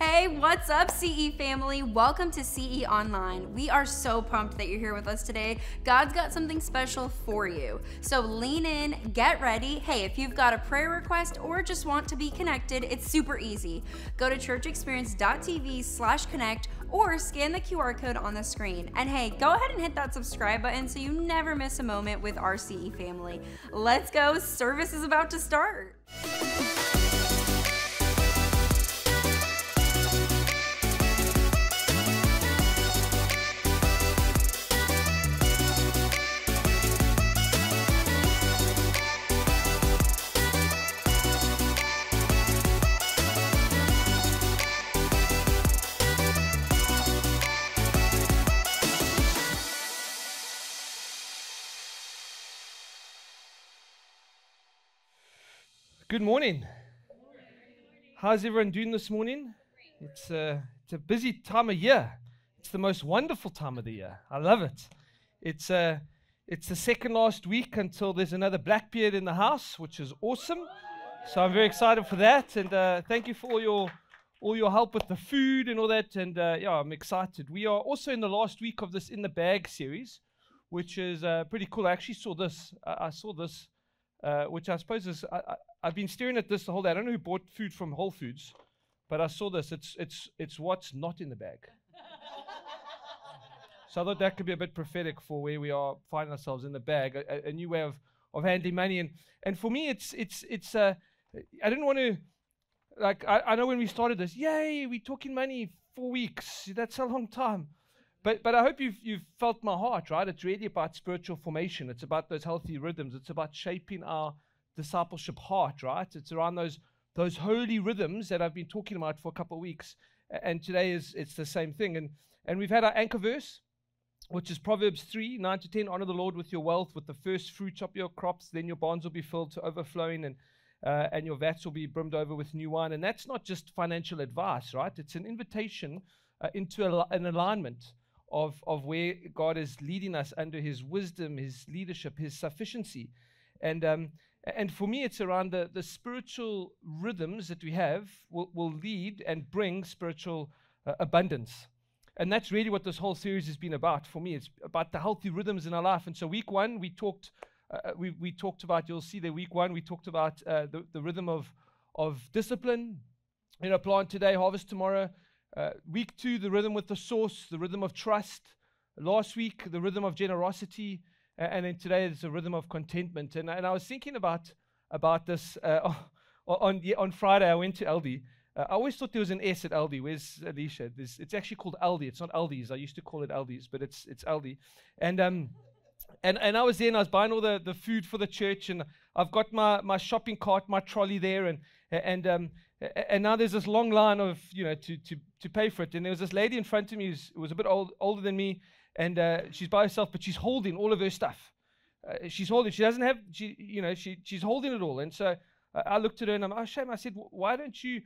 Hey, what's up, CE family? Welcome to CE Online. We are so pumped that you're here with us today. God's got something special for you. So lean in, get ready. Hey, if you've got a prayer request or just want to be connected, it's super easy. Go to churchexperience.tv/connect or scan the QR code on the screen. And hey, go ahead and hit that subscribe button so you never miss a moment with our CE family. Let's go, service is about to start. Good morning. How's everyone doing this morning? It's a busy time of year. It's the most wonderful time of the year. I love it. It's the second last week until there's another Blackbeard in the house, which is awesome. So I'm very excited for that. And thank you for all your help with the food and all that. And yeah, I'm excited. We are also in the last week of this In the Bag series, which is pretty cool. I actually saw this. I saw this. Which I suppose is, I've been staring at this the whole day. I don't know who bought food from Whole Foods, but I saw this. It's what's not in the bag. So I thought that could be a bit prophetic for where we are finding ourselves in the bag, a new way of handling money. And for me, it's I didn't want to, like, I know when we started this, yay, we're talking money 4 weeks. That's a long time. But I hope you've felt my heart, right? It's really about spiritual formation. It's about those healthy rhythms. It's about shaping our discipleship heart, right? It's around those holy rhythms that I've been talking about for a couple of weeks. And today it's the same thing. And we've had our anchor verse, which is Proverbs 3:9-10. Honor the Lord with your wealth, with the first fruits of your crops. Then your barns will be filled to overflowing, and your vats will be brimmed over with new wine. And that's not just financial advice, right? It's an invitation into an alignment of where God is leading us under His wisdom, His leadership, His sufficiency. And for me, it's around the spiritual rhythms that we have will lead and bring spiritual abundance. And that's really what this whole series has been about for me. It's about the healthy rhythms in our life. And so week one, we talked about, you'll see there, week one, we talked about the rhythm of discipline. Plant today, harvest tomorrow. Week two, the rhythm with the source, the rhythm of trust. Last week, the rhythm of generosity. And then today, it's a rhythm of contentment. And I was thinking about this on Friday. I went to Aldi. I always thought there was an S at Aldi. Where's Alicia? It's actually called Aldi. It's not Aldi's. I used to call it Aldi's, but it's Aldi. And I was there and I was buying all the food for the church. And I've got my shopping cart, my trolley there. And now there's this long line of, to pay for it. And there was this lady in front of me who was a bit older than me, and she's by herself, but she's holding all of her stuff. She's holding it all. And so I looked at her and I'm ashamed. I said, why don't you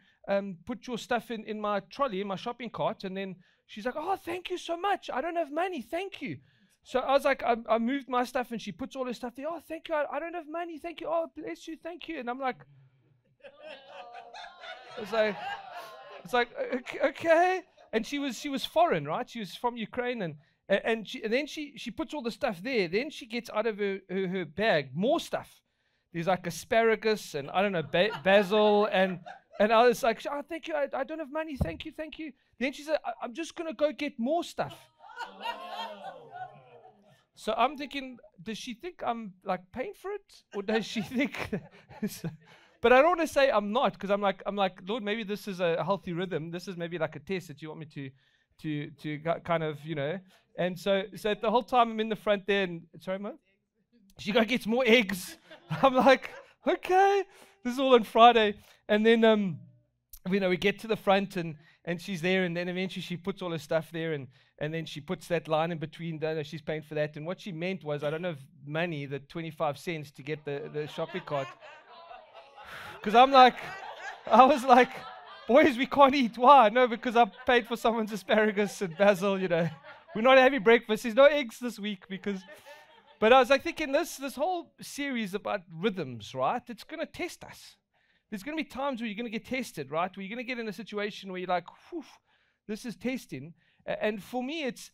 put your stuff in my trolley, in my shopping cart? And then she's like, oh, thank you so much. I don't have money. Thank you. So I was like, I moved my stuff and she puts all her stuff there. Oh, thank you. I don't have money. Thank you. Oh, bless you. Thank you. And I'm like, it's like okay. And she was foreign, right? She was from Ukraine, and then she puts all the stuff there. Then she gets out of her bag more stuff. There's like asparagus and I don't know basil and I was like, oh, thank you. I don't have money. Thank you. Then she said, I'm just gonna go get more stuff. So I'm thinking, does she think I'm like paying for it, or does she think? But I don't want to say I'm not, because I'm like, Lord, maybe this is a healthy rhythm. This is maybe like a test that you want me to kind of, And so the whole time I'm in the front there, and sorry, Mo? She gets more eggs. I'm like, okay, this is all on Friday. And then, we get to the front and she's there, and then eventually she puts all her stuff there, and then she puts that line in between. She's paying for that. And what she meant was, I don't have money, the 25 cents to get the shopping cart. Because I was like, boys, we can't eat. Why? No, because I paid for someone's asparagus and basil, We're not having breakfast. There's no eggs this week But I was like thinking this whole series about rhythms, right? It's going to test us. There's going to be times where you're going to get tested, right? Where you're going to get in a situation where you're like, whew, this is testing. And for me, it's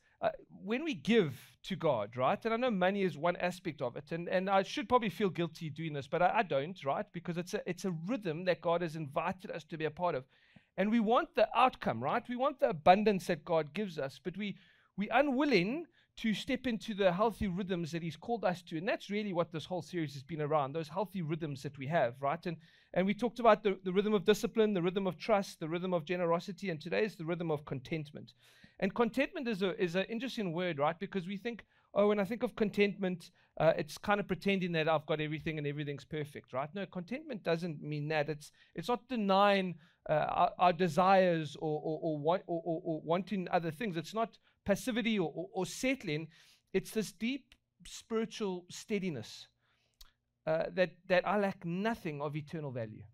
when we give to God, right? And I know money is one aspect of it. And I should probably feel guilty doing this, but I don't, right? Because it's a rhythm that God has invited us to be a part of. And we want the outcome, right? We want the abundance that God gives us, but we're unwilling to step into the healthy rhythms that He's called us to. And that's really what this whole series has been around, those healthy rhythms that we have, right? And we talked about the rhythm of discipline, the rhythm of trust, the rhythm of generosity, and today is the rhythm of contentment. And contentment is an interesting word, right? Because we think, oh, when I think of contentment, it's kind of pretending that I've got everything and everything's perfect, right? No, contentment doesn't mean that. It's not denying our desires or wanting other things. It's not passivity or settling. It's this deep spiritual steadiness that I lack nothing of eternal value.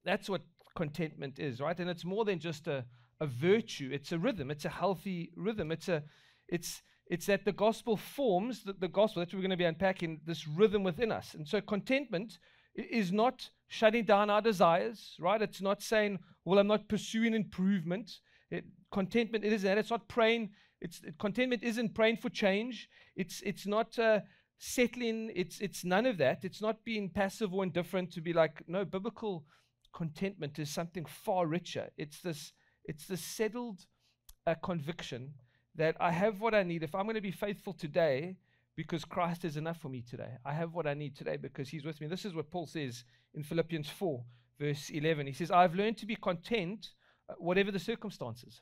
That's what contentment is, right? And it's more than just a virtue. It's a rhythm. It's a healthy rhythm. It's that the gospel forms the gospel. That's what we're going to be unpacking, this rhythm within us. And so contentment is not shutting down our desires, right? It's not saying, well, I'm not pursuing improvement. Contentment, it isn't that. It's not praying. Contentment isn't praying for change. It's not settling. It's none of that. It's not being passive or indifferent to be like, no, biblical contentment is something far richer. It's this settled conviction that I have what I need. If I'm going to be faithful today, because Christ is enough for me today. I have what I need today because He's with me. This is what Paul says in Philippians 4, verse 11. He says, I've learned to be content, whatever the circumstances.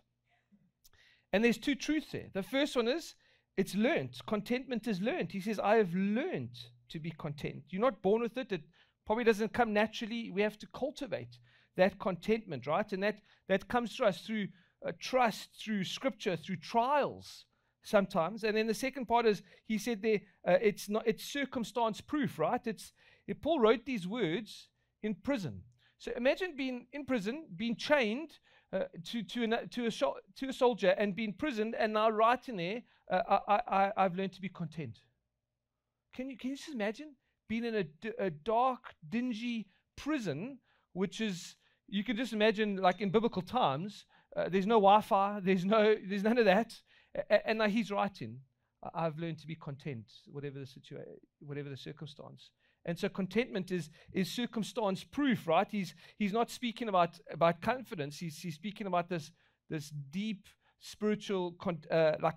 And there's two truths there. The first one is, it's learned. Contentment is learned. He says, I have learned to be content. You're not born with it. It probably doesn't come naturally. We have to cultivate that contentment, right? And that comes to us through trust, through scripture, through trials sometimes. And then the second part is, he said there, it's circumstance proof, right? Paul wrote these words in prison. So imagine being in prison, being chained to a soldier and being imprisoned, and now writing there, I've learned to be content. Can you just imagine being in a dark, dingy prison, which is, you can just imagine, like in biblical times, there's no Wi-Fi, there's none of that, and now he's writing, I've learned to be content, whatever the situation, whatever the circumstance. And so contentment is circumstance proof, right? He's not speaking about confidence. He's speaking about this deep spiritual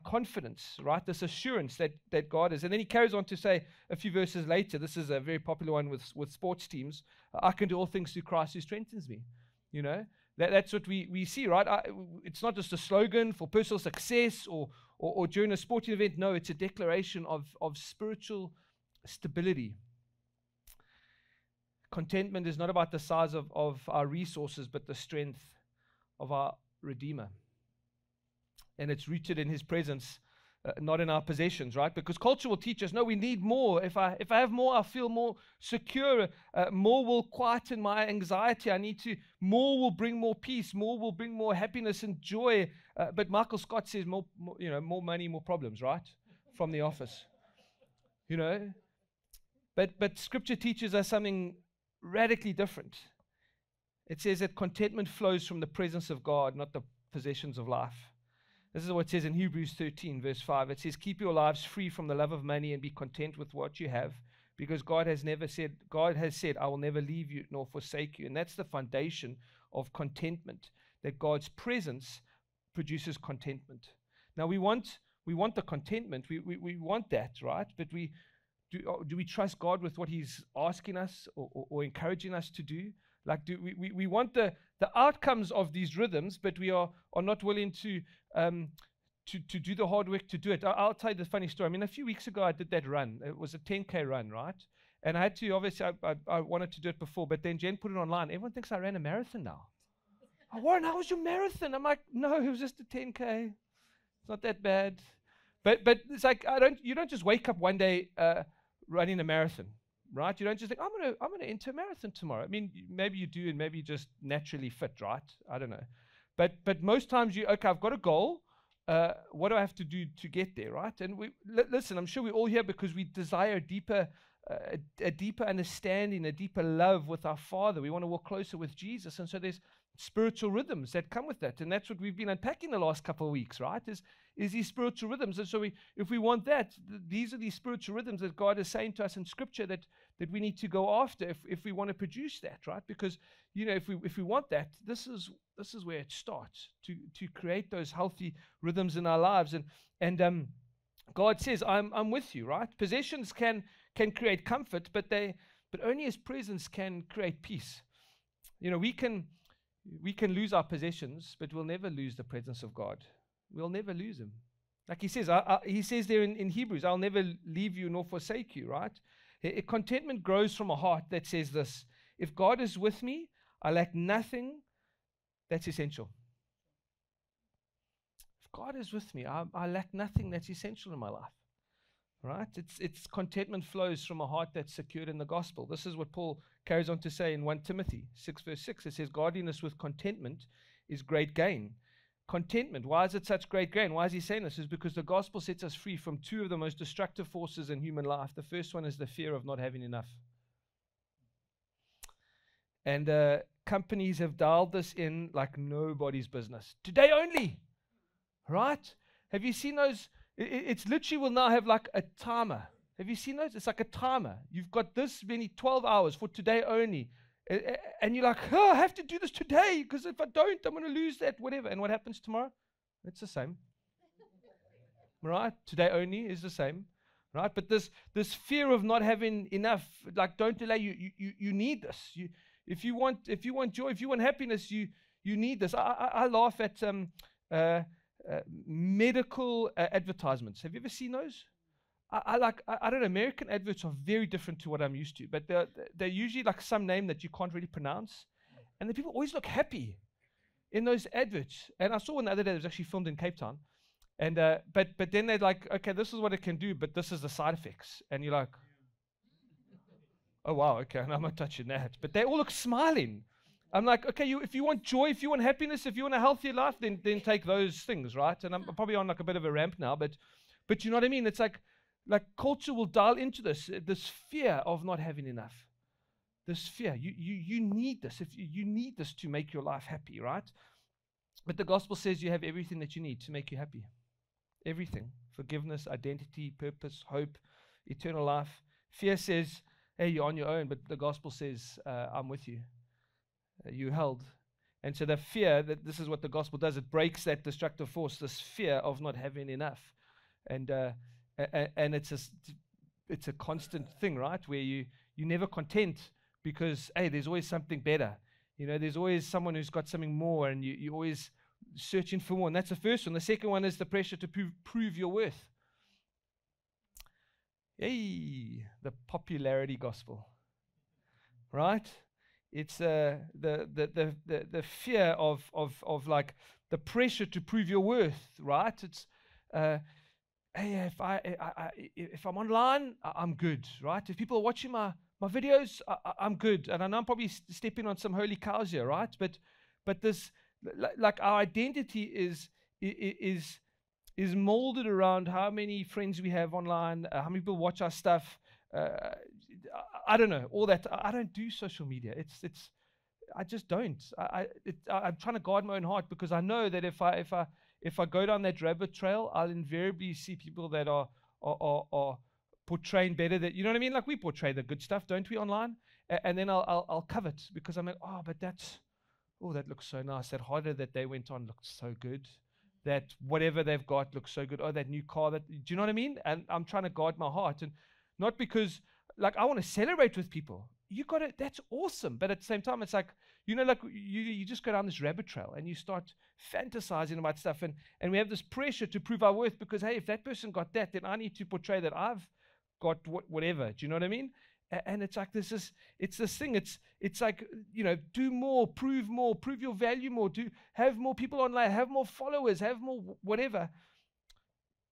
confidence, right? This assurance that God is. And then he carries on to say a few verses later, this is a very popular one with sports teams, I can do all things through Christ who strengthens me. You know, that's what we see, right? It's not just a slogan for personal success or during a sporting event. No, it's a declaration of spiritual stability. Contentment is not about the size of our resources, but the strength of our Redeemer. And it's rooted in His presence, not in our possessions, right? Because culture will teach us, no, we need more. If I have more, I'll feel more secure. More will quieten my anxiety. More will bring more peace. More will bring more happiness and joy. But Michael Scott says more money, more problems, right? From The Office. You know? But Scripture teaches us something radically different. It says that contentment flows from the presence of God, not the possessions of life. This is what it says in Hebrews 13, verse 5. It says, keep your lives free from the love of money and be content with what you have, because God has said, I will never leave you nor forsake you. And that's the foundation of contentment, that God's presence produces contentment. Now we want the contentment. We want that, right? But do we trust God with what He's asking us or encouraging us to do? Like, we want the outcomes of these rhythms, but we are not willing to do the hard work to do it. I'll tell you the funny story. I mean, a few weeks ago, I did that run. It was a 10K run, right? And I had to, obviously, I wanted to do it before, but then Jen put it online. Everyone thinks I ran a marathon now. Oh, Warren, how was your marathon? I'm like, no, it was just a 10K. It's not that bad. But it's like, you don't just wake up one day running a marathon, right? You don't just think, I'm gonna enter a marathon tomorrow. I mean, maybe you do, and maybe you just naturally fit, right? I don't know. But most times I've got a goal. What do I have to do to get there, right? And listen, I'm sure we're all here because we desire a deeper a deeper understanding, a deeper love with our Father. We want to walk closer with Jesus. And so there's spiritual rhythms that come with that. And that's what we've been unpacking the last couple of weeks, right? Is these spiritual rhythms. And so if we want that, these are these spiritual rhythms that God is saying to us in Scripture that we need to go after if we want to produce that, right? Because, if we want that, this is where it starts, to create those healthy rhythms in our lives. And God says, I'm with you, right? Possessions can create comfort, but only His presence can create peace. We can lose our possessions, but we'll never lose the presence of God. We'll never lose Him. Like He says, He says there in Hebrews, I'll never leave you nor forsake you, right? Contentment grows from a heart that says this: if God is with me, I lack nothing that's essential. If God is with me, I lack nothing that's essential in my life. Right? It's contentment flows from a heart that's secured in the gospel. This is what Paul carries on to say in 1 Timothy 6 verse 6. It says, godliness with contentment is great gain. Contentment, why is it such great gain? Why is he saying this? Is because the gospel sets us free from two of the most destructive forces in human life. The first one is the fear of not having enough. And companies have dialed this in like nobody's business. Today only, right? Have you seen those? It's literally will now have like a timer. Have you seen those? It's like a timer. You've got this many 12 hours for today only. And you're like, I have to do this today because if I don't, I'm going to lose that, whatever. And what happens tomorrow? It's the same. Right? Today only is the same. Right? But this fear of not having enough, like, don't delay. You need this. If you want joy, if you want happiness, you need this. I laugh at medical advertisements. Have you ever seen those? I don't know, American adverts are very different to what I'm used to, but they're usually like some name that you can't really pronounce, and the people always look happy in those adverts. And I saw one the other day that was actually filmed in Cape Town, and but then they're like, okay, this is what it can do, but this is the side effects, and you're like, oh wow, okay, I'm not touching that. But they all look smiling. I'm like, okay, if you want joy, if you want happiness, if you want a healthier life, then take those things, right? And I'm probably on like a bit of a ramp now, but you know what I mean? It's like culture will dial into this fear of not having enough. This fear. You need this. If you need this to make your life happy, right? But the gospel says you have everything that you need to make you happy. Everything. Forgiveness, identity, purpose, hope, eternal life. Fear says, hey, you're on your own, but the gospel says, I'm with you. You held. And so the fear, that this is what the gospel does, it breaks that destructive force, this fear of not having enough. And it's a constant thing, right? Where you're never content because, hey, there's always something better. There's always someone who's got something more, and you're always searching for more. And that's the first one. The second one is the pressure to prove your worth. Hey, the popularity gospel, right? It's the fear of like the pressure to prove your worth, right? It's hey, if I'm online, I'm good, right? If people are watching my videos, I'm good. And I know I'm probably stepping on some holy cows here, right? But this, like, our identity is molded around how many friends we have online, how many people watch our stuff. I don't know, all that. I don't do social media. I just don't. I'm trying to guard my own heart, because I know that if I go down that rabbit trail, I'll invariably see people that are portraying better. That, you know what I mean? Like, we portray the good stuff, don't we, online? And then I'll covet, because I'm like, but that looks so nice. That harder that they went on looked so good. That whatever they've got looks so good. Oh, that new car. Do you know what I mean? And I'm trying to guard my heart, and not because, like, I want to celebrate with people. You got it. That's awesome. But at the same time, it's like, like you just go down this rabbit trail and you start fantasizing about stuff. And we have this pressure to prove our worth, because, hey, if that person got that, then I need to portray that I've got whatever. Do you know what I mean? And it's like it's this thing. It's like, do more, prove your value more, have more people online, have more followers, have more whatever.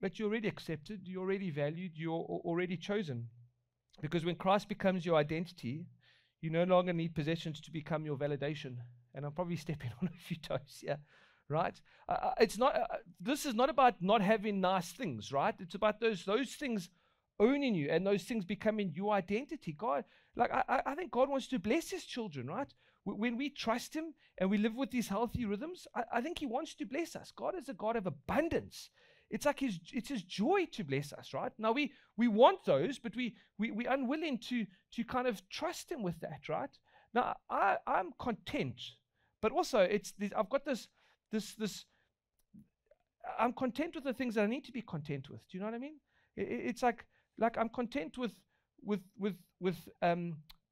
But you're already accepted, you're already valued, you're already chosen. Because when Christ becomes your identity, you no longer need possessions to become your validation. And I'm probably stepping on a few toes here, right? It's not. This is not about not having nice things, right? It's about those things owning you and those things becoming your identity. God, like I think God wants to bless his children, right? When we trust him and we live with these healthy rhythms, I think he wants to bless us. God is a God of abundance. It's like it's his joy to bless us, right? Now we want those, but we're unwilling to kind of trust him with that, right? Now I'm content, but also I've got this I'm content with the things that I need to be content with. Do you know what I mean? It's like I'm content with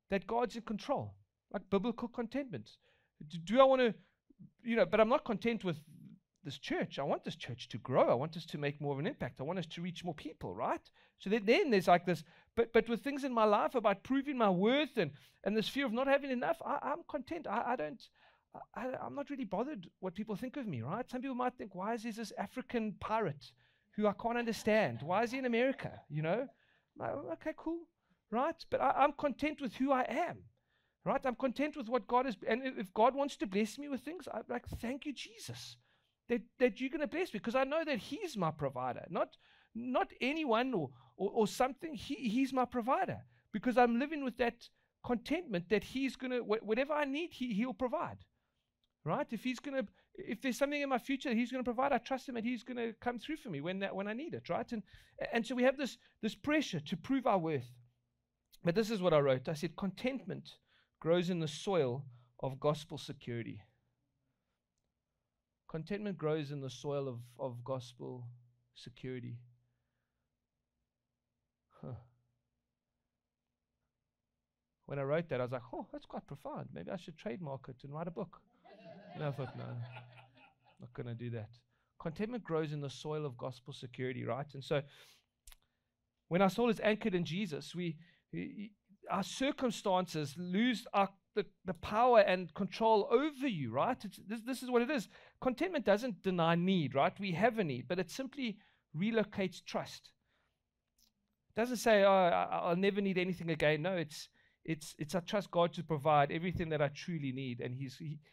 that God's in control, like biblical contentment. Do I want to, but I'm not content with this church. I want this church to grow. I want us to make more of an impact. I want us to reach more people, right? So then there's like this, but with things in my life about proving my worth and this fear of not having enough, I'm content. I'm not really bothered what people think of me, right? Some people might think, why is this African pirate who I can't understand? Why is he in America? Okay, cool, right? But I'm content with who I am, right? I'm content with what God is. And if God wants to bless me with things, I'm like, thank you, Jesus, that you're going to bless me, because I know that he's my provider, not anyone or something. He's my provider, because I'm living with that contentment that he's going to, whatever I need, he'll provide. Right? If there's something in my future that he's going to provide, I trust him and he's going to come through for me when I need it, right? And so we have this pressure to prove our worth. But this is what I wrote. I said, contentment grows in the soil of gospel security. Contentment grows in the soil of gospel security. When I wrote that, I was like, oh, that's quite profound. Maybe I should trademark it and write a book. And I thought, no, not going to do that. Contentment grows in the soil of gospel security, right? And so when our soul is anchored in Jesus, our circumstances lose the power and control over you, right? This is what it is. Contentment doesn't deny need, right? We have a need, but it simply relocates trust. It doesn't say, oh, I'll never need anything again. No, it's I trust God to provide everything that I truly need, and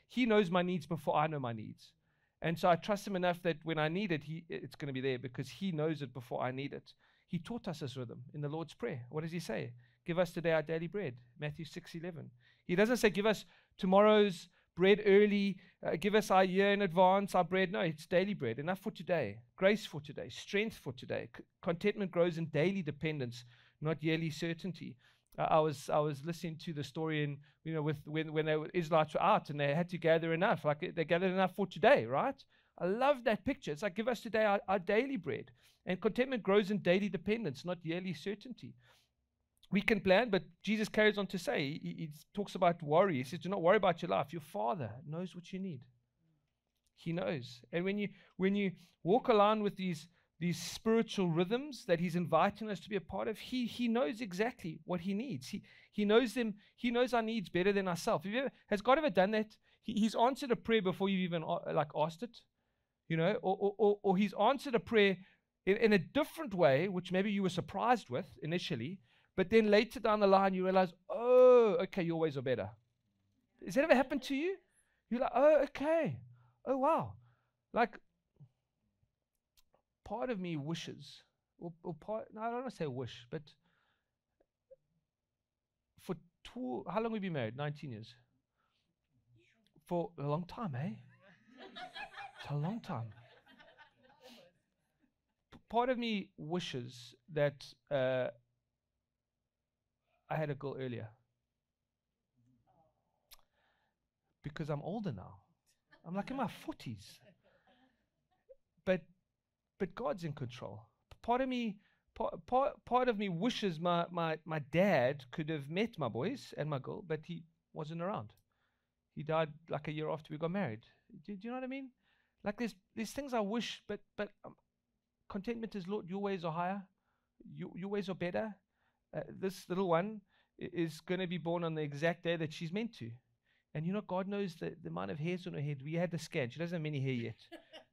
He knows my needs before I know my needs, and so I trust Him enough that when I need it, it's going to be there because He knows it before I need it. He taught us this rhythm in the Lord's Prayer. What does He say? Give us today our daily bread. Matthew 6:11. He doesn't say give us tomorrow's bread early, give us our year in advance our bread. No, it's daily bread, enough for today, grace for today, strength for today. Contentment grows in daily dependence, not yearly certainty. I was listening to the story in when the Israelites were out and they had to gather enough, like they gathered enough for today, right? I love that picture. It's like give us today our daily bread, and contentment grows in daily dependence, not yearly certainty. We can plan, but Jesus carries on to say, he talks about worry. He says, do not worry about your life. Your Father knows what you need. He knows, and when you walk along with these spiritual rhythms that He's inviting us to be a part of, He knows exactly what He needs. He knows them. He knows our needs better than ourselves. Has God ever done that? He's answered a prayer before you've even asked it, or He's answered a prayer in a different way, which maybe you were surprised with initially, but then later down the line you realize, oh, okay, your ways are better. Has that ever happened to you? You're like, oh, okay, oh wow, like. Part of me wishes, no, I don't want to say wish, but how long have we been married? 19 years. For a long time, eh? It's a long time. Part of me wishes that I had a girl earlier. Because I'm older now. I'm like in my 40s. But God's in control. Part of me wishes my dad could have met my boys and my girl, but he wasn't around. He died like a year after we got married. Do you know what I mean? Like there's things I wish, but contentment is, Lord, your ways are higher. Your ways are better. This little one is going to be born on the exact day that she's meant to. And God knows the amount of hairs on her head. We had the scan. She doesn't have many hair yet.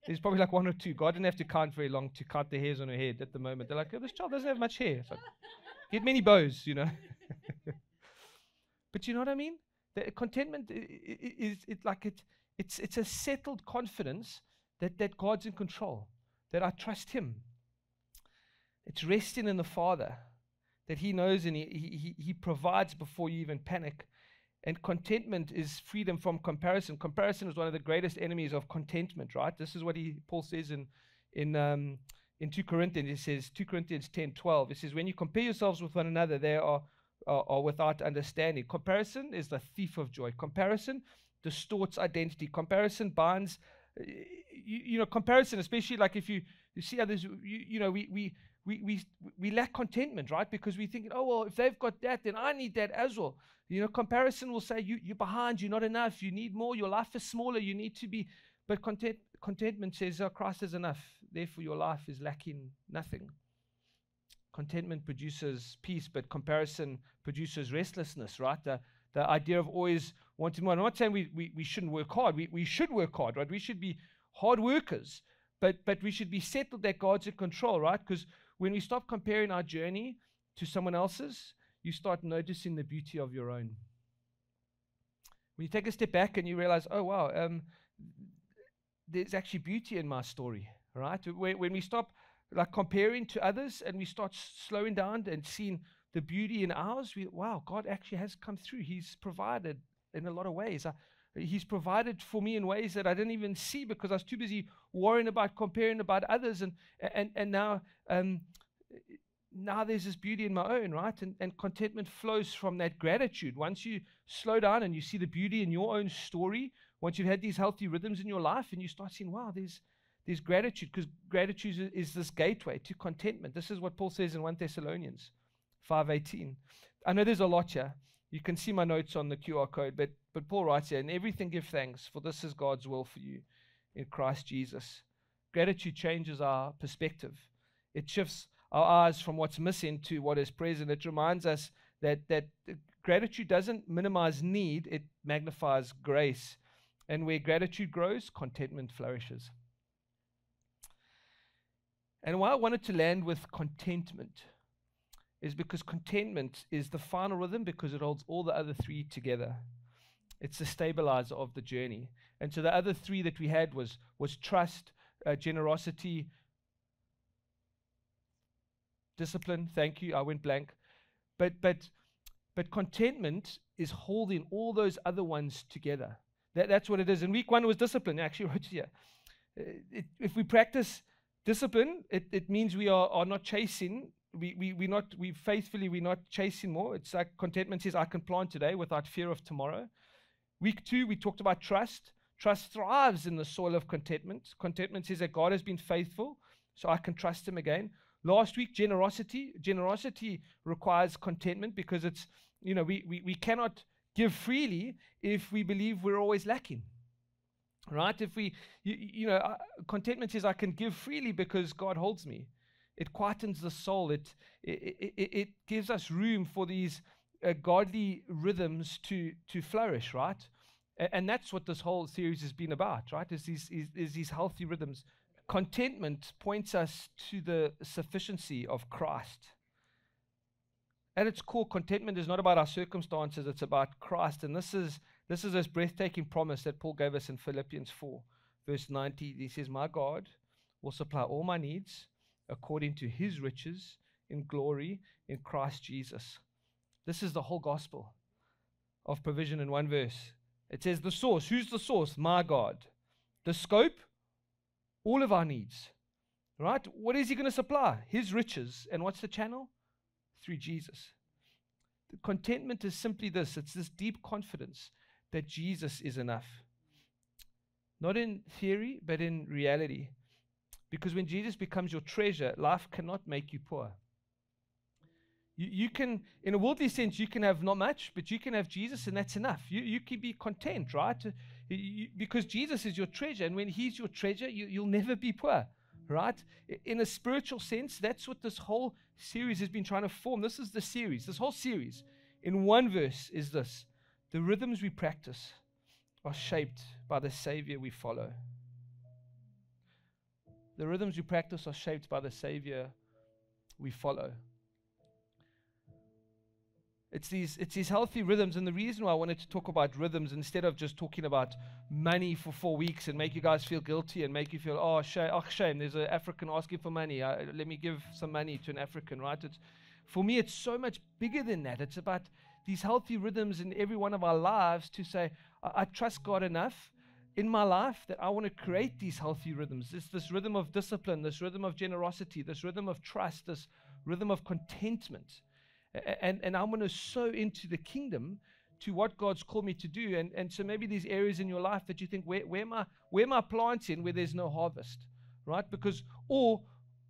There's probably like one or two. God didn't have to count very long to count the hairs on her head at the moment. They're like, oh, this child doesn't have much hair. It's like, get many bows, But you know what I mean? The contentment it's a settled confidence that God's in control, that I trust Him. It's resting in the Father. that He knows and He provides before you even panic. And contentment is freedom from comparison. Comparison is one of the greatest enemies of contentment, right? This is what Paul says in 2 Corinthians. He says, 2 Corinthians 10:12. It says, when you compare yourselves with one another, they are without understanding. Comparison is the thief of joy. Comparison distorts identity. Comparison binds, comparison, especially like if you see others, we lack contentment, right? Because we think, oh, well, if they've got that, then I need that as well. Comparison will say, you're behind, you're not enough, you need more, your life is smaller, you need to be. But contentment says, oh, Christ is enough, therefore your life is lacking nothing. Contentment produces peace, but comparison produces restlessness, right? The idea of always wanting more. I'm not saying we shouldn't work hard. We should work hard, right? We should be hard workers, but we should be settled that God's in control, right? Because when we stop comparing our journey to someone else's, you start noticing the beauty of your own. When you take a step back and you realize, oh, wow, there's actually beauty in my story, right? When we stop like comparing to others and we start slowing down and seeing the beauty in ours, wow, God actually has come through. He's provided in a lot of ways. He's provided for me in ways that I didn't even see because I was too busy worrying about comparing about others. And now there's this beauty in my own, right? And contentment flows from that gratitude. Once you slow down and you see the beauty in your own story, once you've had these healthy rhythms in your life and you start seeing, wow, there's gratitude, because gratitude is this gateway to contentment. This is what Paul says in 1 Thessalonians 5:18. I know there's a lot here. You can see my notes on the QR code, but Paul writes here, in everything give thanks, for this is God's will for you in Christ Jesus. Gratitude changes our perspective. It shifts our eyes from what's missing to what is present. It reminds us that gratitude doesn't minimize need, it magnifies grace. And where gratitude grows, contentment flourishes. And why I wanted to land with contentment is because contentment is the final rhythm, because it holds all the other three together. It's the stabilizer of the journey. And so the other three that we had was trust, generosity, discipline. Thank you, I went blank. But contentment is holding all those other ones together. That's what it is. In week 1 it was discipline. I actually wrote it here. If we practice discipline, it means we are not chasing. We're not chasing more. It's like contentment says, I can plant today without fear of tomorrow. Week 2, we talked about trust. Trust thrives in the soil of contentment. Contentment says that God has been faithful, so I can trust Him again. Last week, generosity. Generosity requires contentment, because it's, we cannot give freely if we believe we're always lacking. Right? If contentment says I can give freely because God holds me. It quietens the soul. It gives us room for these godly rhythms to flourish, right? And that's what this whole series has been about, right? Is these healthy rhythms. Contentment points us to the sufficiency of Christ. At its core, contentment is not about our circumstances, it's about Christ. And this is this breathtaking promise that Paul gave us in Philippians 4, verse 90. He says, my God will supply all my needs according to His riches in glory in Christ Jesus. This is the whole gospel of provision in one verse. It says the source. Who's the source? My God. The scope? All of our needs. Right? What is He going to supply? His riches. And what's the channel? Through Jesus. The contentment is simply this. It's this deep confidence that Jesus is enough. Not in theory, but in reality. Because when Jesus becomes your treasure, life cannot make you poor. You can, in a worldly sense, you can have not much, but you can have Jesus and that's enough. You can be content, right? Because Jesus is your treasure, and when He's your treasure, you'll never be poor, right? In a spiritual sense, that's what this whole series has been trying to form. This is the series. This whole series, in one verse, is this. The rhythms we practice are shaped by the Savior we follow. The rhythms we practice are shaped by the Savior we follow. It's these healthy rhythms, and the reason why I wanted to talk about rhythms instead of just talking about money for 4 weeks and make you guys feel guilty and make you feel, shame, there's an African asking for money. Let me give some money to an African, right? For me, it's so much bigger than that. It's about these healthy rhythms in every one of our lives to say, I trust God enough in my life that I want to create these healthy rhythms. This rhythm of discipline, this rhythm of generosity, this rhythm of trust, this rhythm of contentment. And I want to sow into the kingdom to what God's called me to do. And so maybe these areas in your life that you think, where am I planting where there's no harvest, right? Because, or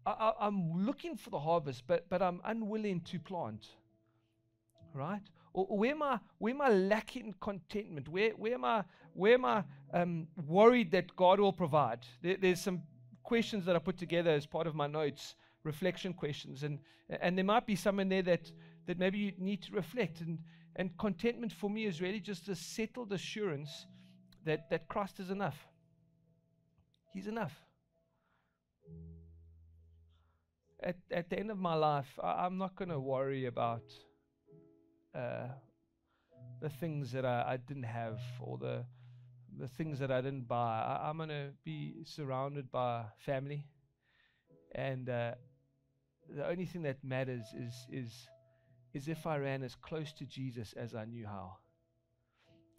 I'm looking for the harvest, but I'm unwilling to plant, right? Or where am I lacking contentment? Where am I worried that God will provide? There's some questions that I put together as part of my notes, reflection questions, and there might be some in there that maybe you need to reflect. And contentment for me is really just a settled assurance that Christ is enough. He's enough. At the end of my life, I'm not going to worry about the things that I didn't have, or the things that I didn't buy. I'm going to be surrounded by family, and the only thing that matters is if I ran as close to Jesus as I knew how.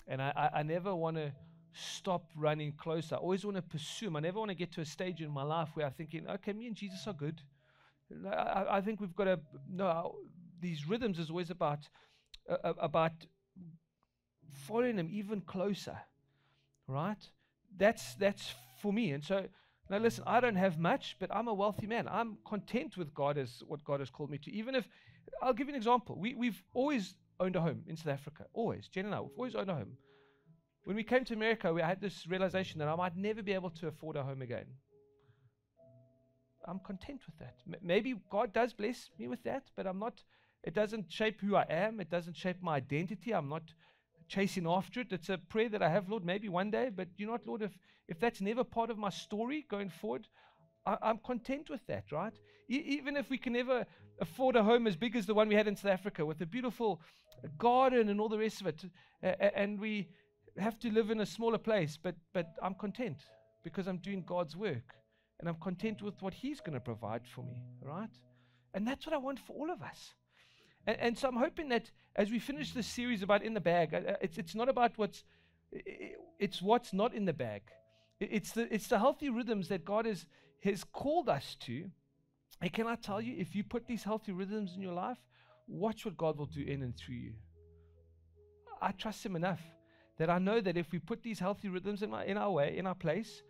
And I never want to stop running closer. I always want to pursue him. I never want to get to a stage in my life where I'm thinking, okay, me and Jesus are good. I think we've got to, no, these rhythms is always about following him even closer, right? That's for me. And so, now listen, I don't have much, but I'm a wealthy man. I'm content with God as what God has called me to. Even if, I'll give you an example. We've always owned a home in South Africa. Always. Jen and I, we've always owned a home. When we came to America, we had this realization that I might never be able to afford a home again. I'm content with that. Maybe God does bless me with that, but I'm not, it doesn't shape who I am. It doesn't shape my identity. I'm not chasing after it. It's a prayer that I have, Lord, maybe one day, but you know what, Lord, if that's never part of my story going forward, I'm content with that, right? Even if we can never afford a home as big as the one we had in South Africa with a beautiful garden and all the rest of it, and we have to live in a smaller place, but I'm content because I'm doing God's work, and I'm content with what He's going to provide for me, right? And that's what I want for all of us. And so I'm hoping that as we finish this series about in the bag, it's not about it's what's not in the bag. It's the healthy rhythms that God has called us to. And can I tell you, if you put these healthy rhythms in your life, watch what God will do in and through you. I trust Him enough that I know that if we put these healthy rhythms in our way, in our place,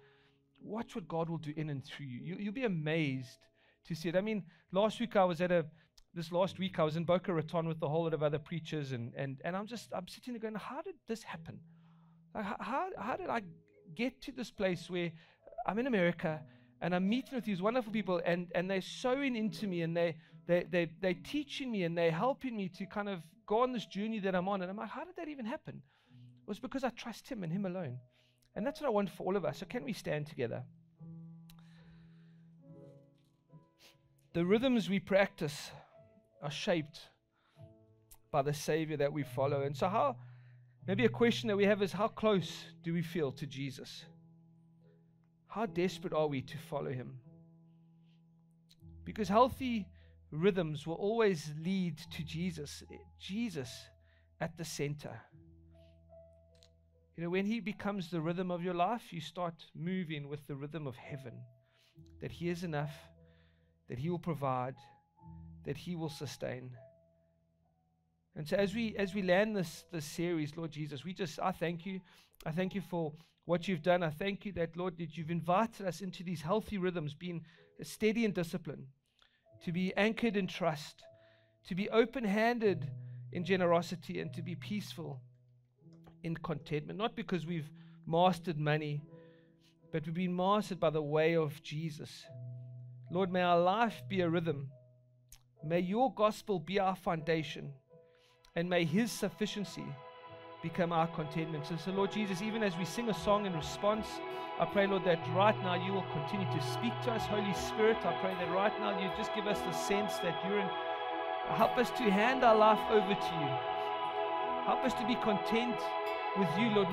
watch what God will do in and through you. You'll be amazed to see it. I mean, last week I was in Boca Raton with a whole lot of other preachers, and I'm sitting there going, how did this happen? Like, how did I get to this place where I'm in America and I'm meeting with these wonderful people, and they're sowing into me, and they're teaching me, and they're helping me to kind of go on this journey that I'm on. And I'm like, how did that even happen? It was because I trust Him and Him alone. And that's what I want for all of us. So can we stand together? The rhythms we practice are shaped by the Savior that we follow. And so maybe a question that we have is, how close do we feel to Jesus? How desperate are we to follow Him? Because healthy rhythms will always lead to Jesus at the center. You know, when He becomes the rhythm of your life, you start moving with the rhythm of heaven, that He is enough, that He will provide, that He will sustain. And so as we land this series, Lord Jesus, I thank you. I thank you for what you've done. I thank you that, Lord, that you've invited us into these healthy rhythms, being steady in discipline, to be anchored in trust, to be open-handed in generosity, and to be peaceful in contentment. Not because we've mastered money, but we've been mastered by the way of Jesus. Lord, may our life be a rhythm. May your gospel be our foundation, and may His sufficiency become our contentment. So Lord Jesus, even as we sing a song in response, I pray, Lord, that right now you will continue to speak to us. Holy Spirit, I pray that right now you just give us the sense that help us to hand our life over to you. Help us to be content with you, Lord.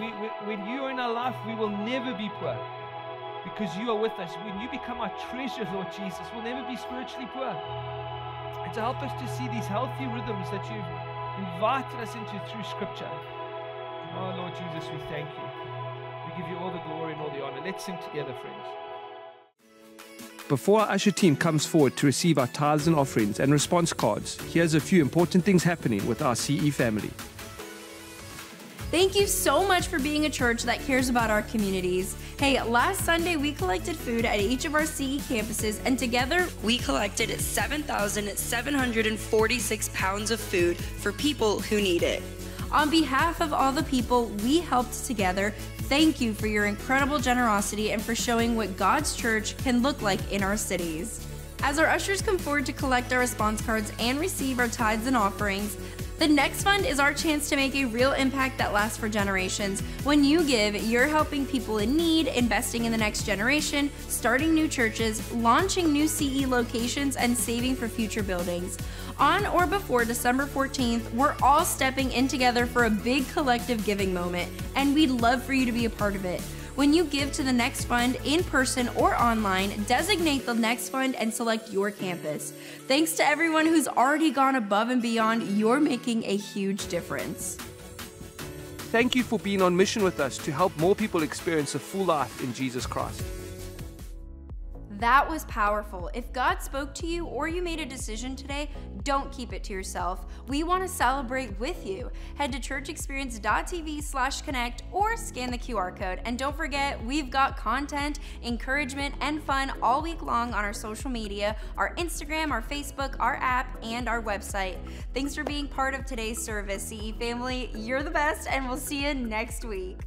When you are in our life, we will never be poor, because you are with us. When you become our treasure, Lord Jesus, we'll never be spiritually poor. and to help us to see these healthy rhythms that you've invited us into through Scripture. Oh, Lord Jesus, we thank you. We give you all the glory and all the honor. Let's sing together, friends. Before our usher team comes forward to receive our tithes and offerings and response cards, here's a few important things happening with our CE family. Thank you so much for being a church that cares about our communities. Hey, last Sunday we collected food at each of our CE campuses, and together we collected 7,746 pounds of food for people who need it. On behalf of all the people we helped together, thank you for your incredible generosity and for showing what God's church can look like in our cities. As our ushers come forward to collect our response cards and receive our tithes and offerings, the next fund is our chance to make a real impact that lasts for generations. When you give, you're helping people in need, investing in the next generation, starting new churches, launching new CE locations, and saving for future buildings. On or before December 14th, we're all stepping in together for a big collective giving moment, and we'd love for you to be a part of it. When you give to the Next Fund in person or online, designate the Next Fund and select your campus. Thanks to everyone who's already gone above and beyond, you're making a huge difference. Thank you for being on mission with us to help more people experience a full life in Jesus Christ. That was powerful. If God spoke to you or you made a decision today, don't keep it to yourself. We want to celebrate with you. Head to churchexperience.tv/connect or scan the QR code. And don't forget, we've got content, encouragement, and fun all week long on our social media, our Instagram, our Facebook, our app, and our website. Thanks for being part of today's service, CE family. You're the best, and we'll see you next week.